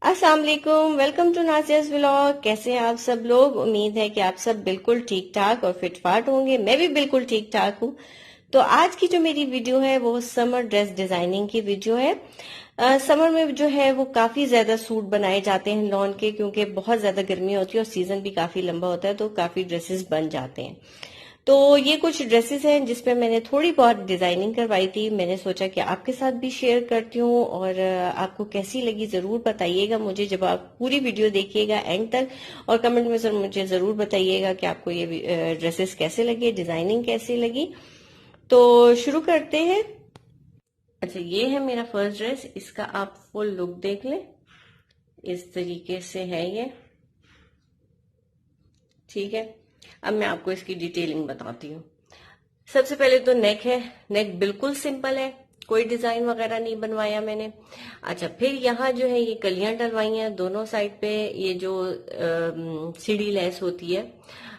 अस्सलाम वालेकुम, welcome to Nazia's vlog. कैसे हैं आप सब लोग? उम्मीद है कि आप सब बिल्कुल ठीक ठाक और फिट फाट होंगे। मैं भी बिल्कुल ठीक ठाक हूँ। तो आज की जो मेरी वीडियो है वो समर ड्रेस डिजाइनिंग की वीडियो है। समर में जो है वो काफी ज्यादा सूट बनाए जाते हैं लॉन के, क्योंकि बहुत ज्यादा गर्मी होती है और सीजन भी काफी लंबा होता है, तो काफी ड्रेसेस बन जाते हैं। तो ये कुछ ड्रेसेस हैं जिसपे मैंने थोड़ी बहुत डिजाइनिंग करवाई थी। मैंने सोचा कि आपके साथ भी शेयर करती हूँ, और आपको कैसी लगी जरूर बताइएगा मुझे, जब आप पूरी वीडियो देखिएगा एंड तक। और कमेंट में मुझे जरूर बताइएगा कि आपको ये ड्रेसेस कैसे लगे, डिजाइनिंग कैसी लगी। तो शुरू करते हैं। अच्छा, ये है मेरा फर्स्ट ड्रेस। इसका आप फुल लुक देख लें। इस तरीके से है ये। ठीक है, अब मैं आपको इसकी डिटेलिंग बताती हूँ। सबसे पहले तो नेक है। नेक बिल्कुल सिंपल है, कोई डिजाइन वगैरह नहीं बनवाया मैंने। अच्छा, फिर यहाँ जो है ये कलियां डलवाई हैं दोनों साइड पे। ये जो सीढ़ी लेस होती है,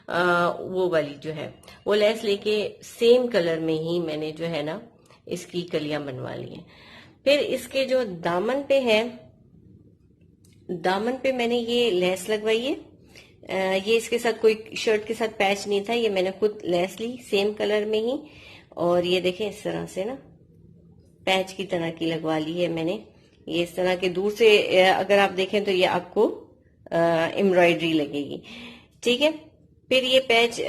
वो वाली जो है वो लेस लेके सेम कलर में ही मैंने जो है ना इसकी कलियां बनवा ली हैं। फिर इसके जो दामन पे है, दामन पे मैंने ये लेस लगवाई है। ये इसके साथ कोई शर्ट के साथ पैच नहीं था, ये मैंने खुद लेस ली सेम कलर में ही। और ये देखें इस तरह से ना पैच की तरह की लगवा ली है मैंने। ये इस तरह के दूर से अगर आप देखें तो ये आपको एम्ब्रॉयडरी लगेगी। ठीक है, फिर ये पैच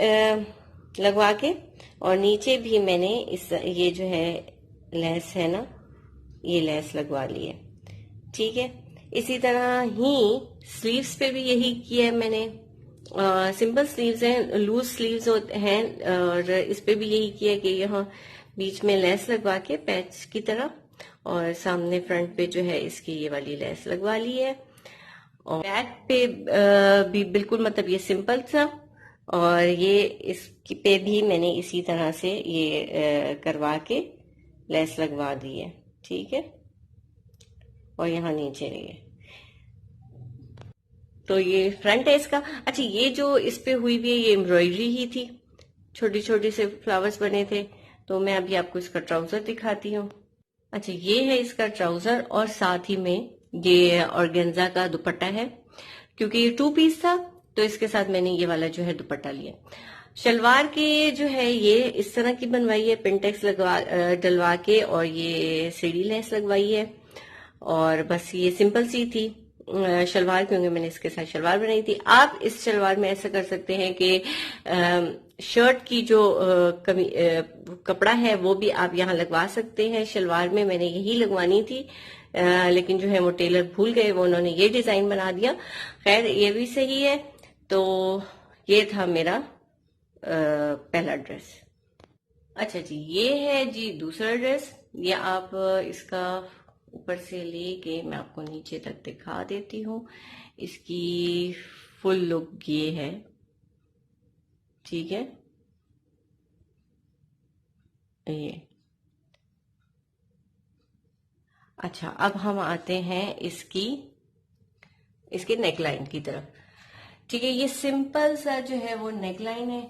लगवा के, और नीचे भी मैंने इस ये जो है लेस है ना, ये लेस लगवा ली है। ठीक है, इसी तरह ही स्लीव्स पे भी यही किया है मैंने। सिंपल स्लीव्स हैं, लूज स्लीव्स हैं, और इस पे भी यही किया कि यहाँ बीच में लेस लगवा के पैच की तरह, और सामने फ्रंट पे जो है इसकी ये वाली लेस लगवा ली है। और बैक पे भी बिल्कुल मतलब ये सिंपल सा, और ये इसकी पे भी मैंने इसी तरह से ये करवा के लेस लगवा दी है। ठीक है, और यहाँ नीचे ये, तो ये फ्रंट है इसका। अच्छा, ये जो इस पे हुई हुई है ये एम्ब्रॉयडरी ही थी, छोटे छोटे से फ्लावर्स बने थे। तो मैं अभी आपको इसका ट्राउजर दिखाती हूँ। अच्छा, ये है इसका ट्राउजर, और साथ ही में ये ऑर्गेन्जा का दुपट्टा है। क्योंकि ये 2 पीस था तो इसके साथ मैंने ये वाला जो है दुपट्टा लिया। शलवार के जो है ये इस तरह की बनवाई है, पिंटेक्स लगवा डलवा के, और ये सीढ़ी लेस लगवाई है। और बस ये सिंपल सी थी शलवार, क्योंकि मैंने इसके साथ शलवार बनाई थी। आप इस शलवार में ऐसा कर सकते हैं कि शर्ट की जो कपड़ा है वो भी आप यहाँ लगवा सकते हैं। शलवार में मैंने यही लगवानी थी, लेकिन जो है वो टेलर भूल गए, वो उन्होंने ये डिजाइन बना दिया। खैर, ये भी सही है। तो ये था मेरा पहला ड्रेस। अच्छा जी, ये है जी दूसरा ड्रेस। ये आप इसका ऊपर से लेके मैं आपको नीचे तक दिखा देती हूँ। इसकी फुल लुक ये है। ठीक है, ये। अच्छा, अब हम आते हैं इसके नेकलाइन की तरफ। ठीक है, ये सिंपल सा जो है वो नेकलाइन है,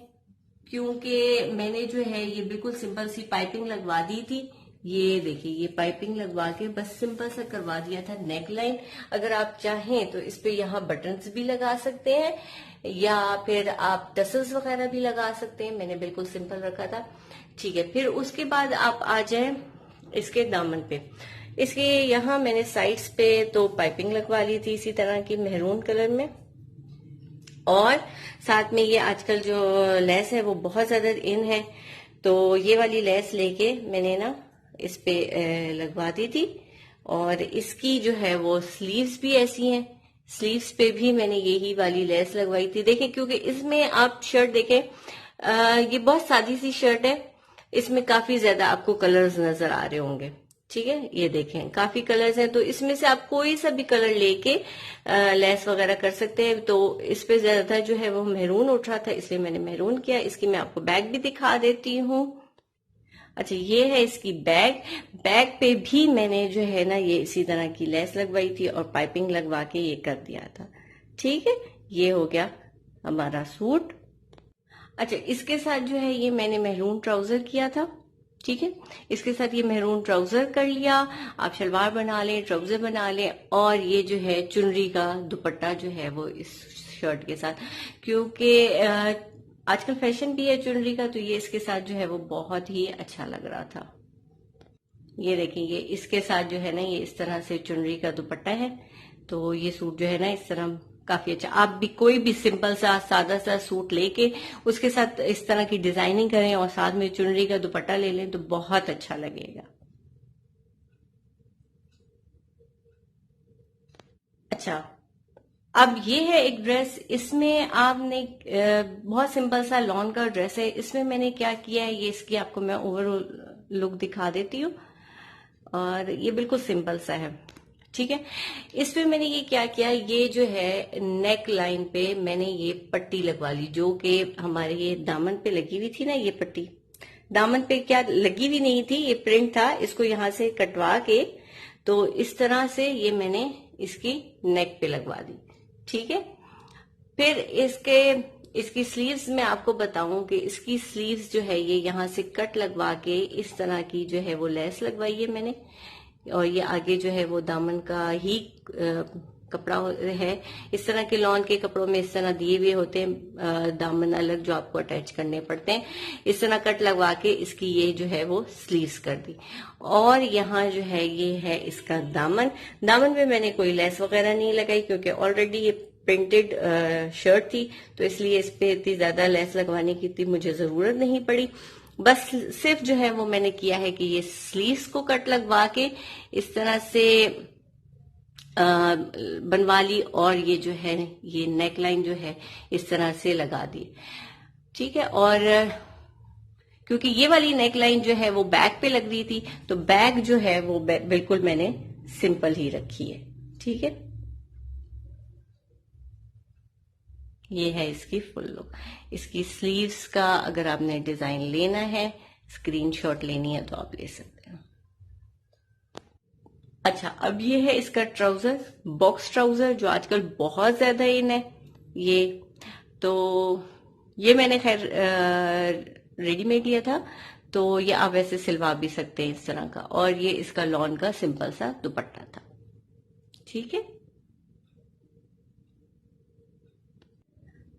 क्योंकि मैंने जो है ये बिल्कुल सिंपल सी पाइपिंग लगवा दी थी। ये देखिए, ये पाइपिंग लगवा के बस सिंपल सा करवा दिया था नेकलाइन। अगर आप चाहें तो इस पे यहाँ बटन्स भी लगा सकते हैं, या फिर आप टसल्स वगैरह भी लगा सकते हैं। मैंने बिल्कुल सिंपल रखा था। ठीक है, फिर उसके बाद आप आ जाए इसके दामन पे। इसके यहाँ मैंने साइड्स पे तो पाइपिंग लगवा ली थी इसी तरह की मेहरून कलर में, और साथ में ये आजकल जो लेस है वो बहुत ज्यादा इन है, तो ये वाली लेस लेके मैंने ना इस पे लगवा दी थी। और इसकी जो है वो स्लीव्स भी ऐसी हैं। स्लीव्स पे भी मैंने यही वाली लेस लगवाई थी। देखें, क्योंकि इसमें आप शर्ट देखें, ये बहुत सादी सी शर्ट है। इसमें काफी ज्यादा आपको कलर्स नजर आ रहे होंगे। ठीक है, ये देखें काफी कलर्स हैं, तो इसमें से आप कोई सा भी कलर लेके लेस वगैरह कर सकते हैं। तो इस पे ज्यादा जो है वो मेहरून उठ रहा था, इसलिए मैंने मेहरून किया। इसकी मैं आपको बैग भी दिखा देती हूँ। अच्छा, ये है इसकी बैग। बैग पे भी मैंने जो है ना ये इसी तरह की लेस लगवाई थी और पाइपिंग लगवा के ये कर दिया था। ठीक है, ये हो गया हमारा सूट। अच्छा, इसके साथ जो है ये मैंने मेहरून ट्राउजर किया था। ठीक है। इसके साथ ये मेहरून ट्राउजर कर लिया, आप शलवार बना लें, ट्राउजर बना लें, और ये जो है चुनरी का दुपट्टा जो है वो इस शर्ट के साथ, क्योंकि आजकल फैशन भी है चुनरी का, तो ये इसके साथ जो है वो बहुत ही अच्छा लग रहा था। ये देखेंगे इसके साथ जो है ना, ये इस तरह से चुनरी का दुपट्टा है, तो ये सूट जो है ना इस तरह काफी अच्छा। आप भी कोई भी सिंपल सा सादा सा सूट लेके उसके साथ इस तरह की डिजाइनिंग करें और साथ में चुनरी का दुपट्टा ले लें तो बहुत अच्छा लगेगा। अच्छा, अब ये है एक ड्रेस, इसमें आपने बहुत सिंपल सा लॉन का ड्रेस है। इसमें मैंने क्या किया है, ये इसकी आपको मैं ओवरऑल लुक दिखा देती हूँ। और ये बिल्कुल सिंपल सा है, ठीक है। इसमें मैंने ये क्या किया, ये जो है नेक लाइन पे मैंने ये पट्टी लगवा ली, जो कि हमारे ये दामन पे लगी हुई थी ना। ये पट्टी दामन पे क्या लगी हुई नहीं थी, ये प्रिंट था। इसको यहां से कटवा के तो इस तरह से ये मैंने इसकी नेक पे लगवा दी, ठीक है। फिर इसकी स्लीव्स में आपको बताऊं कि इसकी स्लीव्स जो है ये यहां से कट लगवा के इस तरह की जो है वो लेस लगवाई है मैंने, और ये आगे जो है वो दामन का ही कपड़ा है। इस तरह के लॉन के कपड़ों में इस तरह दिए हुए होते हैं दामन अलग, जो आपको अटैच करने पड़ते हैं। इस तरह कट लगवा के इसकी ये जो है वो स्लीव्स कर दी, और यहाँ जो है ये है इसका दामन। दामन में मैंने कोई लेस वगैरह नहीं लगाई, क्योंकि ऑलरेडी ये प्रिंटेड शर्ट थी, तो इसलिए इस पे इतनी ज्यादा लेस लगवाने की इतनी मुझे जरूरत नहीं पड़ी। बस सिर्फ जो है वो मैंने किया है कि ये स्लीव्स को कट लगवा के इस तरह से बनवा ली, और ये जो है ये नेक लाइन जो है इस तरह से लगा दी, ठीक है। और क्योंकि ये वाली नेक लाइन जो है वो बैक पे लग रही थी, तो बैक जो है वो बिल्कुल मैंने सिंपल ही रखी है, ठीक है। ये है इसकी फुल लुक। इसकी स्लीव्स का अगर आपने डिजाइन लेना है, स्क्रीनशॉट लेनी है, तो आप ले सकते हैं। अच्छा, अब ये है इसका ट्राउजर, बॉक्स ट्राउजर, जो आजकल बहुत ज्यादा इन है। ये तो ये मैंने खैर रेडीमेड लिया था, तो ये आप वैसे सिलवा भी सकते हैं इस तरह का। और ये इसका लॉन का सिंपल सा दुपट्टा था, ठीक है।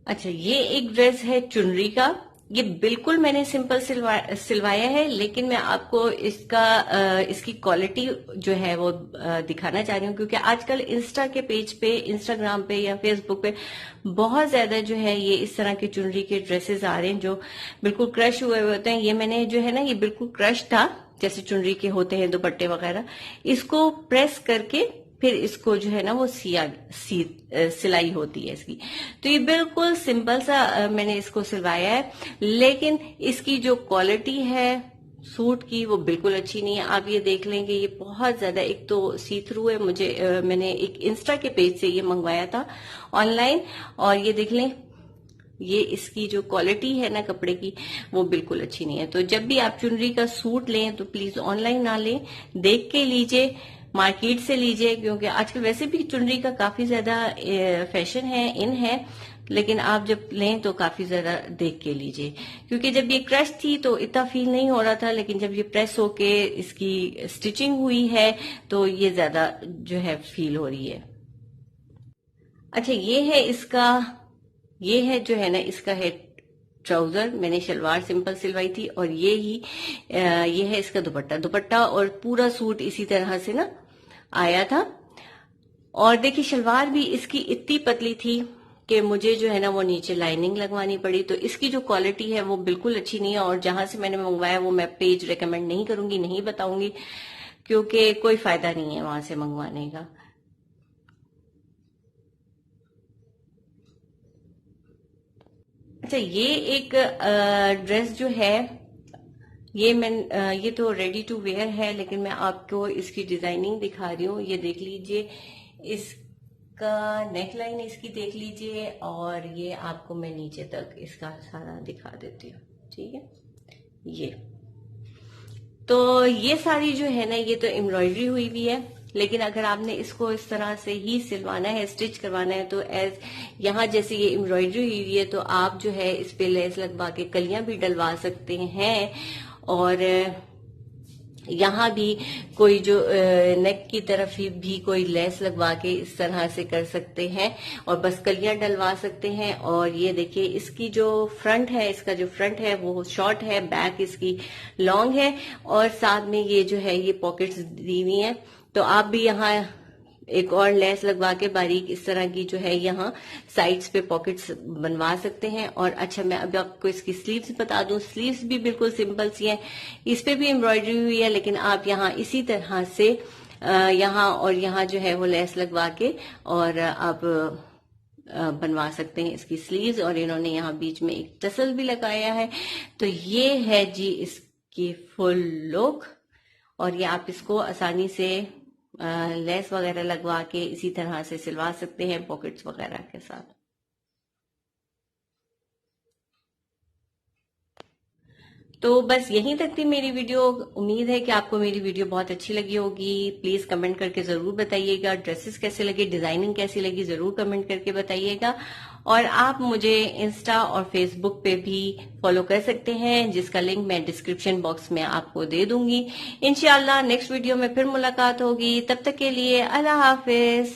अच्छा, ये एक ड्रेस है चुनरी का। ये बिल्कुल मैंने सिंपल सिलवाया है, लेकिन मैं आपको इसकी क्वालिटी जो है वो दिखाना चाह रही हूँ, क्योंकि आजकल इंस्टा के पेज पे, इंस्टाग्राम पे या फेसबुक पे बहुत ज्यादा जो है ये इस तरह के चुनरी के ड्रेसेस आ रहे हैं जो बिल्कुल क्रश हुए हुए होते हैं। ये मैंने जो है ना, ये बिल्कुल क्रश था, जैसे चुनरी के होते हैं दुपट्टे वगैरह। इसको प्रेस करके फिर इसको जो है ना वो सिलाई होती है इसकी। तो ये बिल्कुल सिंपल सा मैंने इसको सिलवाया है, लेकिन इसकी जो क्वालिटी है सूट की वो बिल्कुल अच्छी नहीं है। आप ये देख लेंगे, ये बहुत ज्यादा, एक तो सी थ्रू है। मैंने एक इंस्टा के पेज से ये मंगवाया था ऑनलाइन, और ये देख लें, ये इसकी जो क्वालिटी है ना कपड़े की वो बिल्कुल अच्छी नहीं है। तो जब भी आप चुनरी का सूट लें तो प्लीज ऑनलाइन ना लें, देख के लीजिए, मार्केट से लीजिए, क्योंकि आजकल वैसे भी चुनरी का काफी ज्यादा फैशन है, इन है। लेकिन आप जब लें तो काफी ज्यादा देख के लीजिए, क्योंकि जब ये क्रश थी तो इतना फील नहीं हो रहा था, लेकिन जब ये प्रेस होके इसकी स्टिचिंग हुई है तो ये ज्यादा जो है फील हो रही है। अच्छा, ये है जो है ना इसका है ट्राउजर। मैंने शलवार सिंपल सिलवाई थी, और ये है इसका दुपट्टा और पूरा सूट इसी तरह से ना आया था। और देखिए शलवार भी इसकी इतनी पतली थी कि मुझे जो है ना वो नीचे लाइनिंग लगवानी पड़ी। तो इसकी जो क्वालिटी है वो बिल्कुल अच्छी नहीं है, और जहां से मैंने मंगवाया वो मैं पेज रेकमेंड नहीं करूंगी, नहीं बताऊंगी, क्योंकि कोई फायदा नहीं है वहां से मंगवाने का। अच्छा, ये एक ड्रेस जो है ये तो रेडी टू वेयर है, लेकिन मैं आपको इसकी डिजाइनिंग दिखा रही हूँ। ये देख लीजिए, इसका नेक लाइन इसकी देख लीजिए, और ये आपको मैं नीचे तक इसका सारा दिखा देती हूँ, ठीक है। ये तो ये सारी जो है ना, ये तो एम्ब्रॉयडरी हुई हुई है, लेकिन अगर आपने इसको इस तरह से ही सिलवाना है, स्टिच करवाना है, तो एज यहाँ जैसे ये एम्ब्रॉयडरी हुई हुई है, तो आप जो है इस पे लेस लगवा के कलियां भी डलवा सकते हैं। और यहाँ भी कोई जो नेक की तरफ ही भी कोई लेस लगवा के इस तरह से कर सकते हैं और बस कलियां डलवा सकते हैं। और ये देखिए इसकी जो फ्रंट है, इसका जो फ्रंट है वो शॉर्ट है, बैक इसकी लॉन्ग है और साथ में ये जो है ये पॉकेट्स दी हुई हैं। तो आप भी यहाँ एक और लेस लगवा के बारीक इस तरह की जो है यहाँ साइड्स पे पॉकेट्स बनवा सकते हैं। और अच्छा मैं अब आपको इसकी स्लीव्स बता दूं, स्लीव्स भी बिल्कुल सिंपल सी हैं, इस पे भी एम्ब्रॉयडरी हुई है, लेकिन आप यहाँ इसी तरह से यहाँ और यहाँ जो है वो लेस लगवा के और आप बनवा सकते हैं इसकी स्लीव्स। और इन्होंने यहाँ बीच में एक टसल भी लगाया है। तो ये है जी इसकी फुल लुक। और ये आप इसको आसानी से लेस वगैरह लगवा के इसी तरह से सिलवा सकते हैं पॉकेट्स वगैरह के साथ। तो बस यहीं तक थी मेरी वीडियो। उम्मीद है कि आपको मेरी वीडियो बहुत अच्छी लगी होगी। प्लीज कमेंट करके जरूर बताइएगा ड्रेसेस कैसे लगे, डिजाइनिंग कैसी लगी, जरूर कमेंट करके बताइएगा। और आप मुझे इंस्टा और फेसबुक पे भी फॉलो कर सकते हैं, जिसका लिंक मैं डिस्क्रिप्शन बॉक्स में आपको दे दूंगी। इंशाल्लाह नेक्स्ट वीडियो में फिर मुलाकात होगी। तब तक के लिए अल्लाह हाफिज।